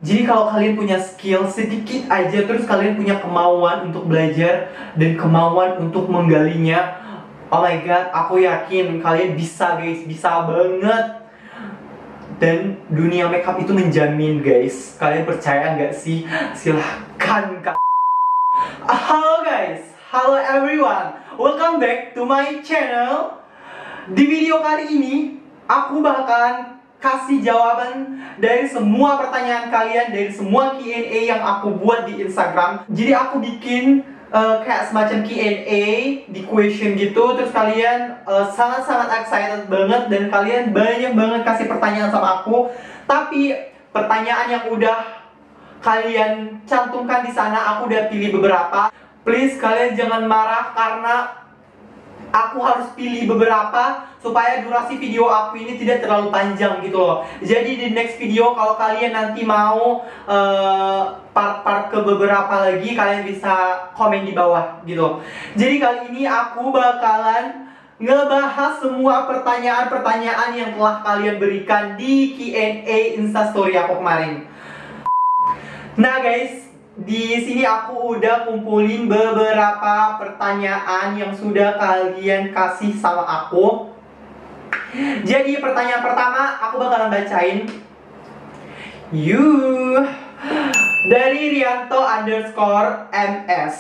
Jadi kalau kalian punya skill sedikit aja, terus kalian punya kemauan untuk belajar dan kemauan untuk menggalinya, oh my god, aku yakin kalian bisa guys, bisa banget. Dan dunia makeup itu menjamin guys. Kalian percaya nggak sih? Silahkan kak. Halo guys, halo everyone, welcome back to my channel. Di video kali ini, aku bakalan kasih jawaban dari semua pertanyaan kalian, dari semua Q&A yang aku buat di Instagram. Jadi aku bikin kayak semacam Q&A di question gitu. Terus kalian sangat-sangat excited banget dan kalian banyak banget kasih pertanyaan sama aku. Tapi pertanyaan yang udah kalian cantumkan di sana, aku udah pilih beberapa. Please kalian jangan marah karena aku harus pilih beberapa supaya durasi video aku ini tidak terlalu panjang gitu loh. Jadi di next video kalau kalian nanti mau part-part ke beberapa lagi, kalian bisa komen di bawah gitu. Jadi kali ini aku bakalan ngebahas semua pertanyaan-pertanyaan yang telah kalian berikan di Q&A Instastory aku kemarin. Nah guys, di sini aku udah kumpulin beberapa pertanyaan yang sudah kalian kasih sama aku. Jadi pertanyaan pertama aku bakalan bacain. Dari Rianto_MS.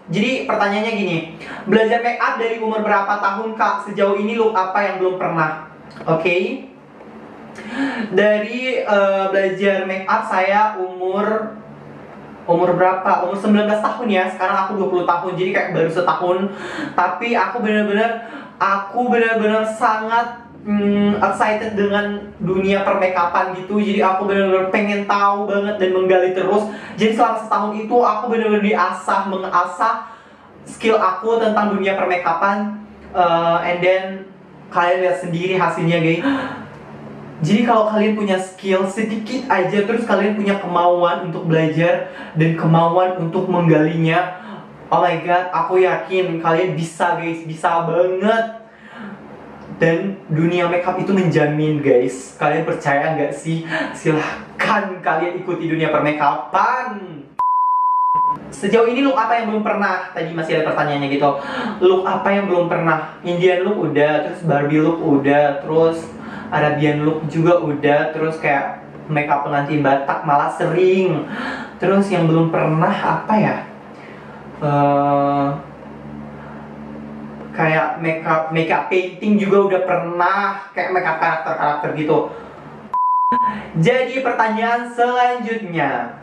Jadi pertanyaannya gini, belajar make up dari umur berapa tahun kak? Sejauh ini look apa yang belum pernah? Oke. Dari belajar make up saya umur berapa? Umur 19 tahun ya. Sekarang aku 20 tahun. Jadi kayak baru setahun. Tapi aku bener-bener sangat excited dengan dunia permakeupan gitu. Jadi aku bener-bener pengen tahu banget dan menggali terus. Jadi selama setahun itu aku bener-bener mengasah skill aku tentang dunia permakeupan. And then kalian lihat sendiri hasilnya guys. Jadi kalau kalian punya skill sedikit aja, terus kalian punya kemauan untuk belajar dan kemauan untuk menggalinya, oh my god, aku yakin kalian bisa guys, bisa banget. Dan dunia makeup itu menjamin guys. Kalian percaya nggak sih? Silahkan kalian ikuti dunia permakeupan. Sejauh ini look apa yang belum pernah? Tadi masih ada pertanyaannya gitu. Look apa yang belum pernah? Indian look udah, terus Barbie look udah, terus Arabian look juga udah, terus kayak makeup pengantin Batak malah sering. Terus yang belum pernah apa ya? Kayak makeup painting juga udah pernah, kayak makeup karakter gitu. Jadi pertanyaan selanjutnya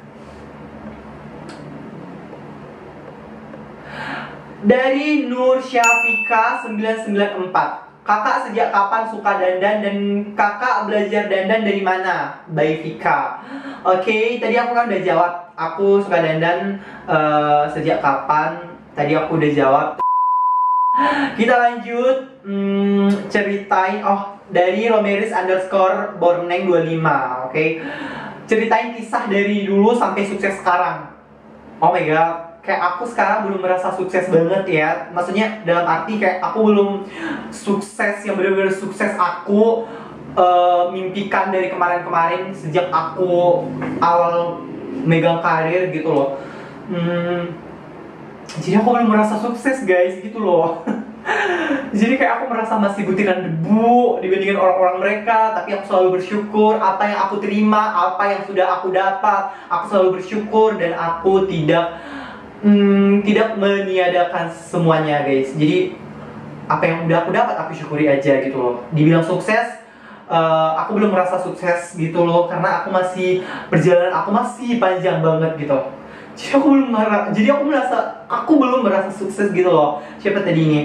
dari Nur Syafika 994. Kakak sejak kapan suka dandan dan kakak belajar dandan dari mana? By Vika. Oke, tadi aku kan udah jawab. Aku suka dandan sejak kapan? Tadi aku udah jawab. Kita lanjut ceritain. Oh, dari Romeris_Borneng25. Oke. Ceritain kisah dari dulu sampai sukses sekarang. Oh my god, kayak aku sekarang belum merasa sukses banget ya. Maksudnya dalam arti kayak aku belum sukses yang benar-benar sukses aku mimpikan dari kemarin-kemarin sejak aku awal megang karir gitu loh. Jadi aku belum merasa sukses guys gitu loh. Jadi kayak aku merasa masih butiran debu dibandingkan orang-orang mereka. Tapi aku selalu bersyukur apa yang aku terima, apa yang sudah aku dapat. Aku selalu bersyukur dan aku tidak meniadakan semuanya guys. Jadi apa yang udah aku dapat aku syukuri aja gitu loh. Dibilang sukses, aku belum merasa sukses gitu loh, karena aku masih perjalanan aku masih panjang banget gitu. Jadi aku belum merasa sukses gitu loh. Siapa tadi ini?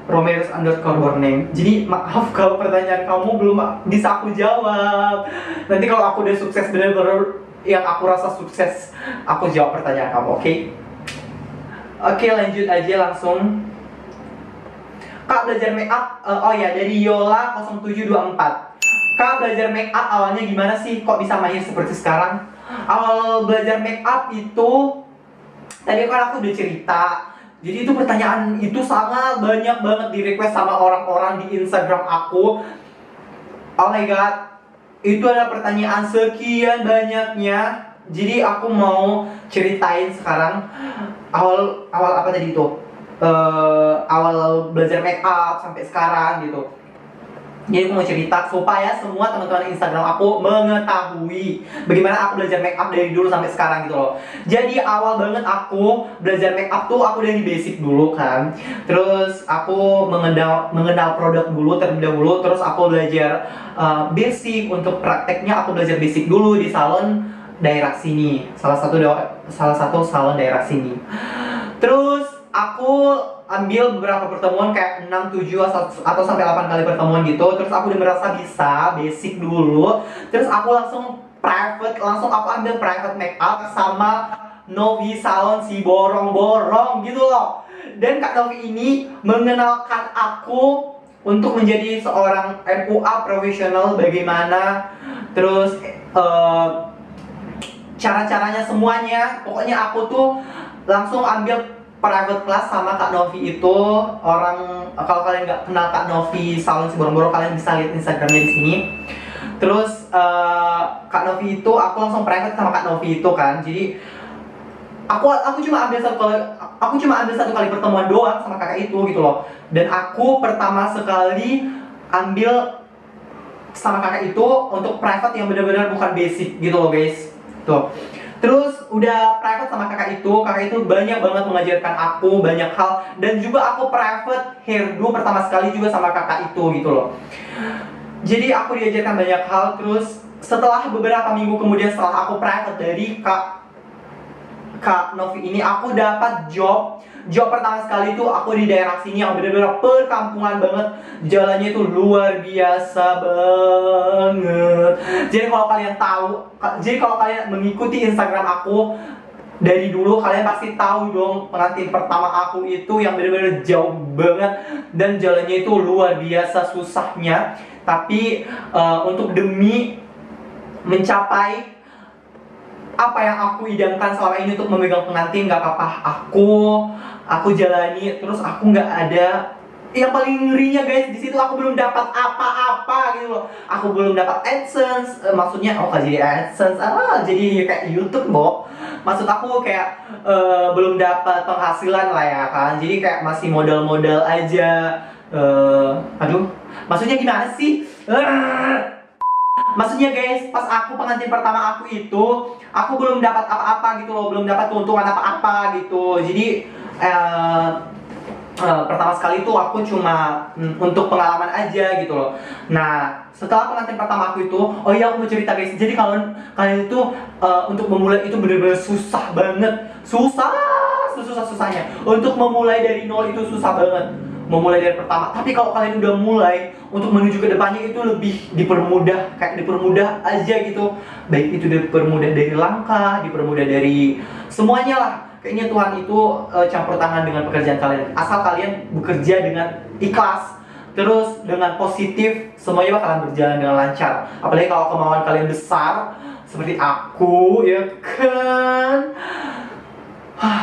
Romeris_Borneng. Jadi maaf kalau pertanyaan kamu belum bisa aku jawab. Nanti kalau aku udah sukses bener-bener yang aku rasa sukses, aku jawab pertanyaan kamu, oke? Oke, lanjut aja langsung. Kak belajar make up, oh ya, dari Yola 0724. Kak belajar make up awalnya gimana sih? Kok bisa mahir seperti sekarang? Awal belajar make up itu, tadi kan aku udah cerita. Jadi itu pertanyaan itu sangat banyak banget di request sama orang-orang di Instagram aku. Oh my god, itu adalah pertanyaan sekian banyaknya. Jadi aku mau ceritain sekarang awal awal apa tadi itu, awal belajar make up sampai sekarang gitu. Jadi aku mau cerita supaya semua teman-teman Instagram aku mengetahui bagaimana aku belajar make up dari dulu sampai sekarang gitu loh. Jadi awal banget aku belajar make up tuh aku dari basic dulu kan. Terus aku mengenal produk dulu terlebih dahulu. Terus aku belajar basic. Untuk prakteknya aku belajar basic dulu di salon daerah sini. Salah satu salon daerah sini. Terus aku ambil beberapa pertemuan kayak 6, 7 atau sampai 8 kali pertemuan gitu. Terus aku udah merasa bisa basic dulu. Terus aku langsung aku ambil private make up sama Novi Salon si borong-borong gitu loh. Dan Kak Novi ini mengenalkan aku untuk menjadi seorang MUA profesional bagaimana. Terus cara-caranya semuanya. Pokoknya aku tuh langsung ambil private class sama Kak Novi itu. Orang, kalau kalian nggak kenal Kak Novi Salon si borong-borong, kalian bisa lihat Instagramnya di sini. Terus Kak Novi itu aku langsung private sama Kak Novi itu kan. Jadi aku cuma ambil satu kali pertemuan doang sama kakak itu gitu loh. Dan aku pertama sekali ambil sama kakak itu untuk private yang benar-benar bukan basic gitu loh guys. Tuh. Terus udah private sama kakak itu banyak banget mengajarkan aku banyak hal. Dan juga aku private hairdo pertama sekali juga sama kakak itu gitu loh. Jadi aku diajarkan banyak hal. Terus setelah beberapa minggu kemudian setelah aku private dari Kak Novi ini, aku dapat job pertama sekali itu aku di daerah sini yang benar-benar perkampungan banget. Jalannya itu luar biasa banget. Jadi kalau kalian mengikuti Instagram aku dari dulu, kalian pasti tahu dong pengantin pertama aku itu yang benar-benar jauh banget. Dan jalannya itu luar biasa susahnya. Tapi untuk demi mencapai apa yang aku idamkan selama ini untuk memegang pengantin, nggak apa-apa, aku jalani. Terus aku nggak ada, yang paling ngerinya guys, di situ aku belum dapat apa-apa gitu loh. Aku belum dapat AdSense, maksudnya jadi AdSense, jadi kayak YouTube Bo. Maksud aku kayak belum dapat penghasilan lah ya kan. Jadi kayak masih modal-modal aja. Maksudnya gimana sih? Maksudnya guys, pas aku pengantin pertama aku itu, aku belum dapat apa-apa gitu loh, belum dapat keuntungan apa-apa gitu. Jadi pertama sekali itu aku cuma untuk pengalaman aja gitu loh. Nah, setelah pengantin pertama aku itu, oh iya aku mau cerita guys. Jadi kalian itu untuk memulai itu bener-bener susah banget, susahnya. Untuk memulai dari nol itu susah banget. Memulai dari pertama. Tapi kalau kalian udah mulai, untuk menuju ke depannya itu lebih dipermudah, kayak dipermudah aja gitu. Baik itu dipermudah dari langkah, dipermudah dari semuanya lah. Kayaknya Tuhan itu campur tangan dengan pekerjaan kalian. Asal kalian bekerja dengan ikhlas, terus dengan positif, semuanya bakalan berjalan dengan lancar. Apalagi kalau kemauan kalian besar seperti aku, ya kan.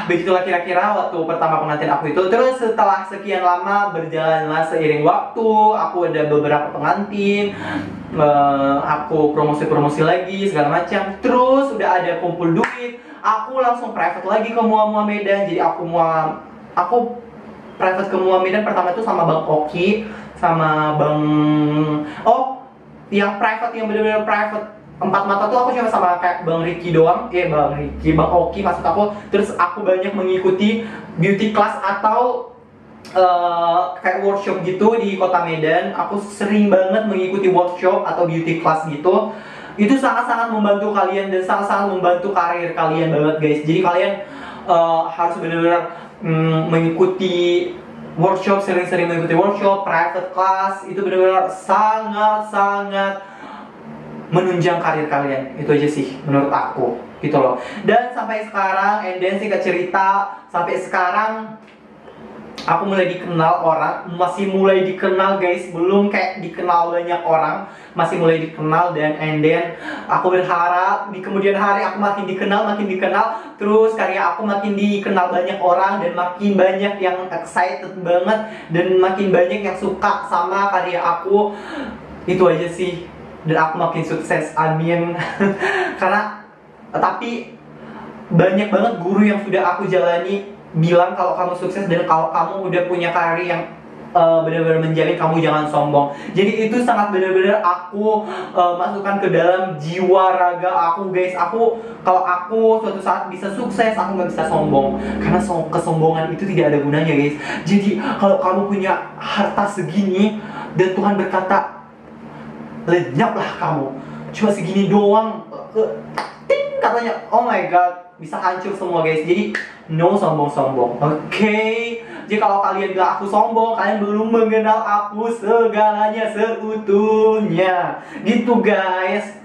Begitulah kira-kira waktu pertama pengantin aku itu. Terus setelah sekian lama berjalanlah seiring waktu, aku ada beberapa pengantin, aku promosi lagi segala macam. Terus udah ada kumpul duit, aku langsung private lagi ke Mua Medan. Jadi aku private ke Mua Medan pertama itu sama Bang Oki, sama yang private, yang bener-bener private empat mata tuh aku cuma sama kayak Bang Ricky doang. Bang Oki maksud aku. Terus aku banyak mengikuti beauty class atau kayak workshop gitu di kota Medan. Aku sering banget mengikuti workshop atau beauty class gitu. Itu sangat-sangat membantu kalian dan sangat-sangat membantu karir kalian banget guys. Jadi kalian harus benar-benar mengikuti workshop, sering-sering mengikuti workshop, private class. Itu benar-benar sangat-sangat menunjang karir kalian. Itu aja sih menurut aku gitu loh. Dan sampai sekarang, singkat cerita, sampai sekarang aku mulai dikenal orang, masih mulai dikenal guys, belum kayak dikenal banyak orang, masih mulai dikenal. Dan aku berharap di kemudian hari aku makin dikenal, terus karya aku makin dikenal banyak orang, dan makin banyak yang excited banget, dan makin banyak yang suka sama karya aku. Itu aja sih. Dan aku makin sukses, amin. Karena Tapi banyak banget guru yang sudah aku jalani bilang kalau kamu sukses dan kalau kamu udah punya karir yang benar-benar menjamin, kamu jangan sombong. Jadi itu sangat benar-benar aku masukkan ke dalam jiwa raga aku guys. Kalau aku suatu saat bisa sukses, aku nggak bisa sombong, karena kesombongan itu tidak ada gunanya guys. Jadi kalau kamu punya harta segini dan Tuhan berkata lenyaplah kamu, cuma segini doang, ting katanya, oh my god, bisa hancur semua guys. Jadi no sombong-sombong, oke? Jadi kalau kalian bilang aku sombong, kalian belum mengenal aku segalanya seutuhnya. Gitu guys.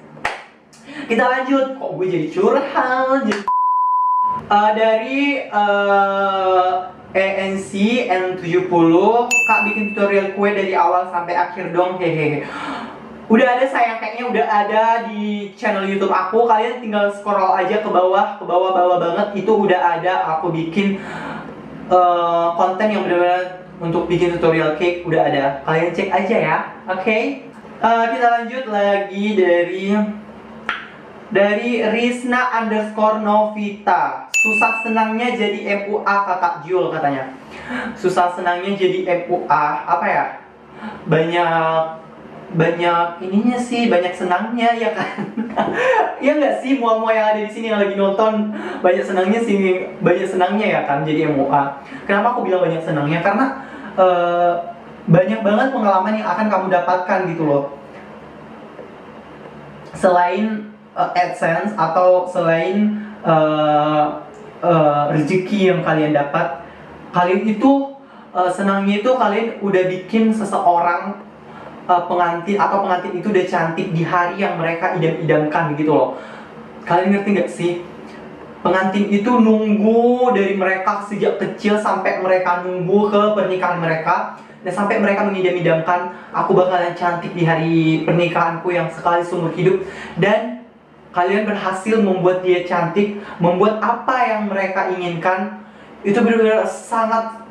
Kita lanjut. Kok gue jadi curhat? Dari ANC N70, Kak bikin tutorial kue dari awal sampai akhir dong, hehehe. Udah ada sayang, kayaknya udah ada di channel YouTube aku. Kalian tinggal scroll aja ke bawah banget, itu udah ada aku bikin konten yang benar-benar untuk bikin tutorial cake, udah ada. Kalian cek aja ya, oke? Kita lanjut lagi dari Risna_Novita. Susah senangnya jadi MUA kakak Jul katanya. Susah senangnya jadi MUA apa ya? Banyak ininya sih, banyak senangnya ya kan. Ya nggak sih, mua-mua yang ada di sini yang lagi nonton, banyak senangnya ya kan jadi MUA. Kenapa aku bilang banyak senangnya? Karena banyak banget pengalaman yang akan kamu dapatkan gitu loh. Selain AdSense atau selain rezeki yang kalian dapat, kalian itu senangnya itu kalian udah bikin seseorang pengantin itu udah cantik di hari yang mereka idam-idamkan gitu loh. Kalian ngerti gak sih? Pengantin itu nunggu dari mereka sejak kecil sampai mereka nunggu ke pernikahan mereka, dan sampai mereka mengidam-idamkan aku bakalan cantik di hari pernikahanku yang sekali seumur hidup. Dan kalian berhasil membuat dia cantik, membuat apa yang mereka inginkan. Itu benar-benar sangat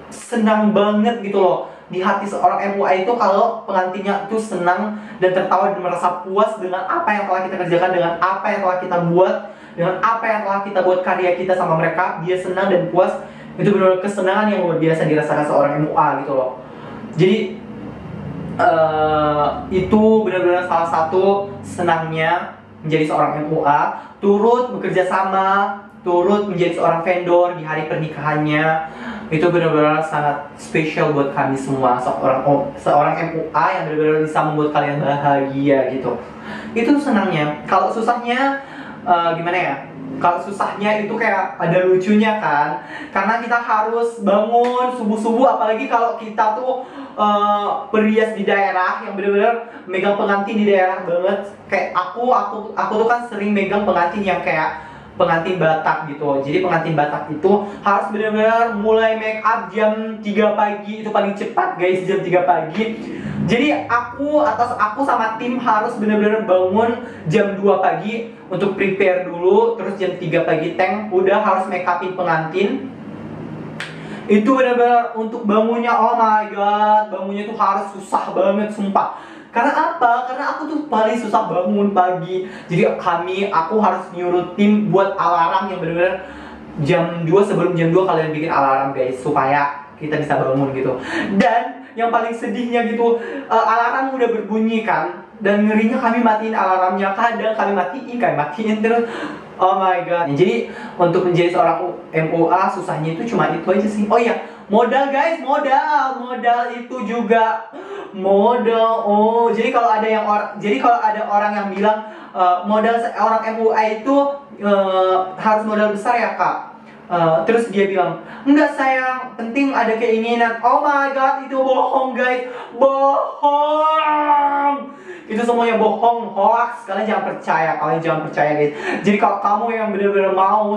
senang banget gitu loh di hati seorang MUA itu kalau pengantinnya itu senang dan tertawa dan merasa puas dengan apa yang telah kita kerjakan, dengan apa yang telah kita buat, dengan apa yang telah kita buat karya kita sama mereka. Dia senang dan puas. Itu benar-benar kesenangan yang luar biasa dirasakan seorang MUA gitu loh. Jadi itu benar-benar salah satu senangnya menjadi seorang MUA, turut bekerja sama, turut menjadi seorang vendor di hari pernikahannya. Itu benar-benar sangat spesial buat kami semua, seorang MUA yang benar-benar bisa membuat kalian bahagia gitu. Itu senangnya. Kalau susahnya gimana ya? Kalau susahnya itu kayak ada lucunya kan, karena kita harus bangun subuh-subuh, apalagi kalau kita tuh perias di daerah yang benar-benar megang pengantin di daerah banget. Kayak aku tuh kan sering megang pengantin yang kayak pengantin Batak gitu. Jadi pengantin Batak itu harus benar-benar mulai make up jam 3 pagi, itu paling cepat guys, jam 3 pagi. Jadi aku sama tim harus benar-benar bangun jam 2 pagi untuk prepare dulu, terus jam 3 pagi tank udah harus make upin pengantin. Itu benar-benar untuk bangunnya, oh my god, bangunnya tuh harus susah banget sumpah. Karena apa? Karena aku tuh paling susah bangun pagi. Jadi aku harus nyuruh tim buat alarm yang benar-benar jam 2, sebelum jam 2 kalian bikin alarm guys, supaya kita bisa bangun gitu. Dan yang paling sedihnya gitu, alarm udah berbunyi kan, dan ngerinya kami matiin alarmnya. Kadang kami matiin terus. Oh my god. Jadi untuk menjadi seorang MUA susahnya itu cuma itu aja sih. Oh iya, modal guys, modal itu juga modal. Oh, jadi kalau ada orang yang bilang modal seorang MUA itu harus modal besar ya kak. Terus dia bilang, enggak sayang, penting ada keinginan. Oh my god, itu bohong guys, bohong. Itu semuanya bohong, hoax. Kalian jangan percaya guys. Jadi kalau kamu yang benar-benar mau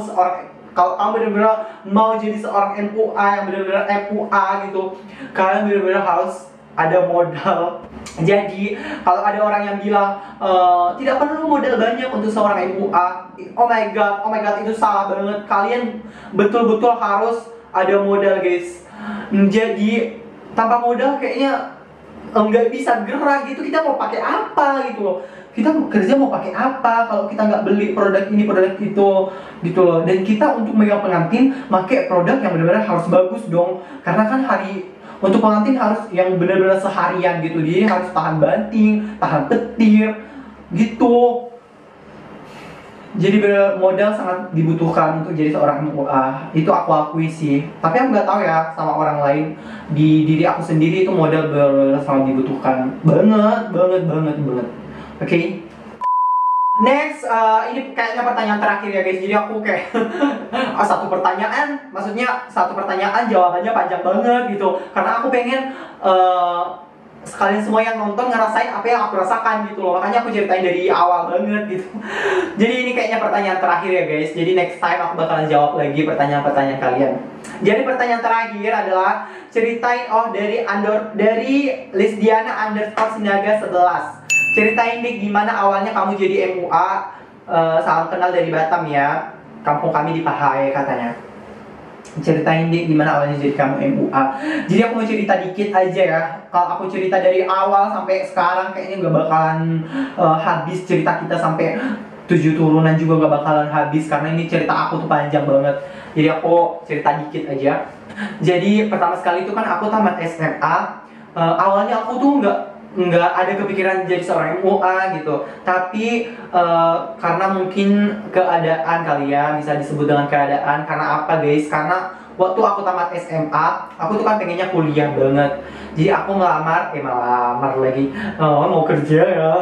jadi seorang MUA yang benar-benar MUA gitu, kalian benar-benar harus ada modal. Jadi kalau ada orang yang bilang tidak perlu modal banyak untuk seorang MUA, oh my god, itu salah banget. Kalian betul-betul harus ada modal guys. Jadi tanpa modal kayaknya nggak bisa gerak gitu. Kita mau pakai apa gitu loh. kita kerja mau pakai apa kalau kita nggak beli produk ini produk itu gitu loh. Dan kita untuk megang pengantin pakai produk yang benar-benar harus bagus dong, karena kan untuk pengantin harus yang benar-benar seharian gitu, jadi harus tahan banting, tahan petir gitu. Jadi modal sangat dibutuhkan untuk jadi seorang MUA. Itu aku akui sih. Tapi aku nggak tahu ya sama orang lain. Di diri aku sendiri itu modal benar-benar sangat dibutuhkan. Banget. Oke. Next, ini kayaknya pertanyaan terakhir ya guys. Jadi aku kayak satu pertanyaan, maksudnya satu pertanyaan jawabannya panjang banget gitu. Karena aku pengen sekalian semua yang nonton ngerasain apa yang aku rasakan gitu loh. Makanya aku ceritain dari awal banget gitu. Jadi ini kayaknya pertanyaan terakhir ya guys. Jadi next time aku bakalan jawab lagi pertanyaan-pertanyaan kalian. Jadi pertanyaan terakhir adalah ceritain dari Lisdiana _ Sinaga 11. Ceritain deh gimana awalnya kamu jadi MUA. Salam kenal dari Batam ya. Kampung kami di Pahai katanya. Ceritain deh gimana awalnya jadi kamu MUA. Jadi aku mau cerita dikit aja ya. Kalau aku cerita dari awal sampai sekarang kayaknya gak bakalan habis cerita kita, sampai 7 turunan juga gak bakalan habis, karena ini cerita aku tuh panjang banget. Jadi aku cerita dikit aja. Jadi pertama sekali itu kan aku tamat SMA. Awalnya aku tuh nggak ada kepikiran jadi seorang MUA gitu, tapi karena mungkin keadaan kali ya, bisa disebut dengan keadaan. Karena apa guys? Karena waktu aku tamat SMA, aku tuh kan pengennya kuliah banget. Jadi aku ngelamar, melamar lagi, mau kerja ya.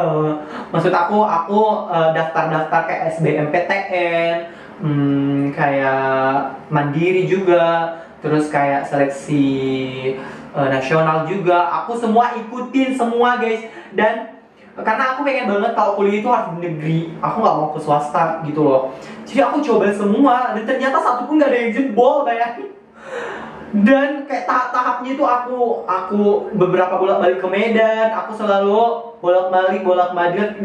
Maksud aku daftar-daftar kayak SBMPTN, kayak mandiri juga, terus kayak seleksi nasional juga. Aku semua ikutin semua guys. Dan karena aku pengen banget kalau kuliah itu harus di negeri, aku nggak mau ke swasta gitu loh. Jadi aku coba semua dan ternyata satu pun nggak ada yang jebol, bayangin. Dan kayak tahap-tahapnya itu aku beberapa bolak-balik ke Medan, aku selalu bolak-balik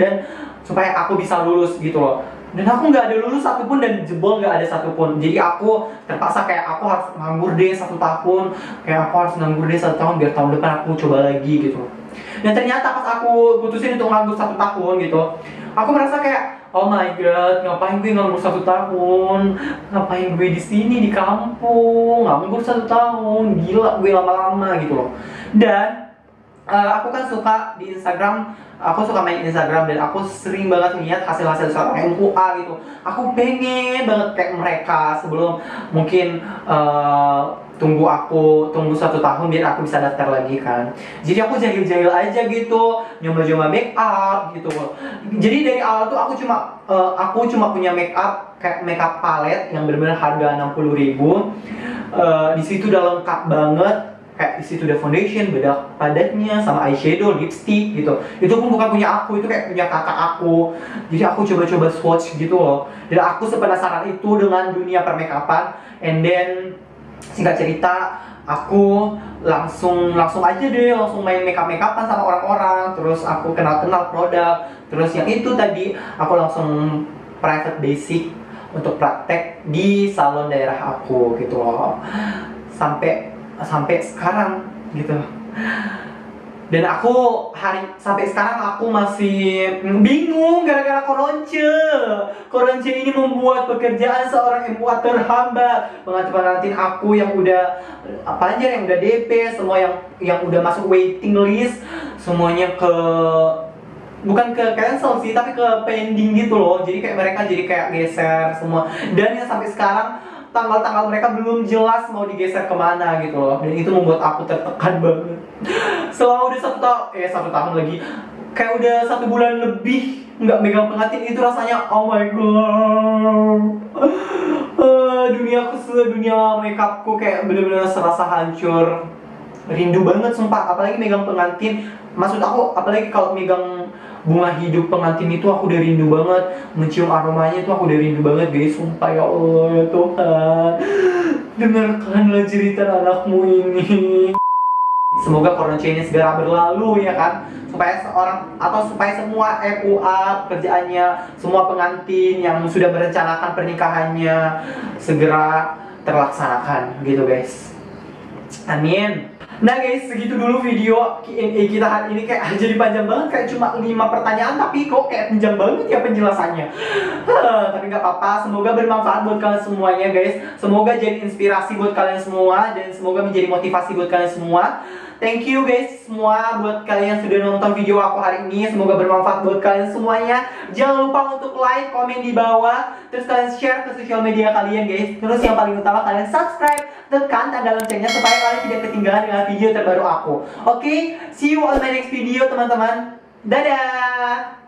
dan supaya aku bisa lulus gitu loh. Dan aku nggak ada lulus satupun dan jebol nggak ada satupun. Jadi aku terpaksa kayak aku harus nganggur deh 1 tahun, biar tahun depan aku coba lagi gitu. Dan ternyata pas aku putusin untuk nganggur 1 tahun gitu, aku merasa kayak oh my god, ngapain gue nganggur 1 tahun? Ngapain gue di sini di kampung nganggur 1 tahun? Gila gue lama-lama gitu loh. Dan aku kan suka di Instagram, aku suka main Instagram dan aku sering banget lihat hasil-hasil seorang MUA gitu. Aku pengen banget kayak mereka sebelum mungkin tunggu 1 tahun biar aku bisa daftar lagi kan. Jadi aku jahil-jahil aja gitu, nyoba-nyoba make up gitu. Jadi dari awal tuh aku cuma punya make up kayak make up palette yang benar-benar harga 60.000. Di situ udah lengkap banget. Kayak di situ ada foundation, bedak padatnya, sama eyeshadow, lipstick gitu. Itu pun bukan punya aku, itu kayak punya kakak aku. Jadi aku coba-coba swatch gitu loh. Dan aku sepenasaran itu dengan dunia permakeupan. And then singkat cerita, aku langsung aja deh, langsung main makeupan sama orang-orang. Terus aku kenal produk. Terus yang itu tadi, aku langsung private basic untuk praktek di salon daerah aku gitu loh. Sampai sekarang gitu. Dan sampai sekarang aku masih bingung gara-gara Koronce ini membuat pekerjaan seorang MUA terhambat. Pengantin aku yang udah yang udah DP, semua yang udah masuk waiting list, semuanya bukan ke cancel sih, tapi ke pending gitu loh. Jadi kayak mereka kayak geser semua. Dan yang sampai sekarang tanggal-tanggal mereka belum jelas mau digeser kemana gitu loh. Dan itu membuat aku tertekan banget. Selama udah 1 tahun lagi, kayak udah 1 bulan lebih nggak megang pengantin, itu rasanya oh my god. Dunia makeupku kayak bener-bener serasa hancur. Rindu banget sumpah, apalagi megang pengantin. Maksud aku, apalagi kalau megang bunga hidup pengantin itu aku udah rindu banget. Mencium aromanya itu aku udah rindu banget guys. Sumpah ya Allah ya Tuhan, dengarkanlah cerita anakmu ini. Semoga corona ini segera berlalu ya kan. Supaya semua MUA pekerjaannya, semua pengantin yang sudah merencanakan pernikahannya segera terlaksanakan gitu guys. Amin. Nah guys, segitu dulu video Q&A kita hari ini. Kayak jadi panjang banget, kayak cuma 5 pertanyaan tapi kok kayak panjang banget ya penjelasannya. Tapi nggak apa-apa, semoga bermanfaat buat kalian semuanya guys. Semoga jadi inspirasi buat kalian semua dan semoga menjadi motivasi buat kalian semua. Thank you guys semua buat kalian yang sudah nonton video aku hari ini. Semoga bermanfaat buat kalian semuanya. Jangan lupa untuk like, komen di bawah, terus kalian share ke sosial media kalian guys. Terus yang paling utama kalian subscribe, tekan tanda loncengnya supaya kalian tidak ketinggalan dengan video terbaru aku. Oke, see you on my next video teman-teman. Dadah.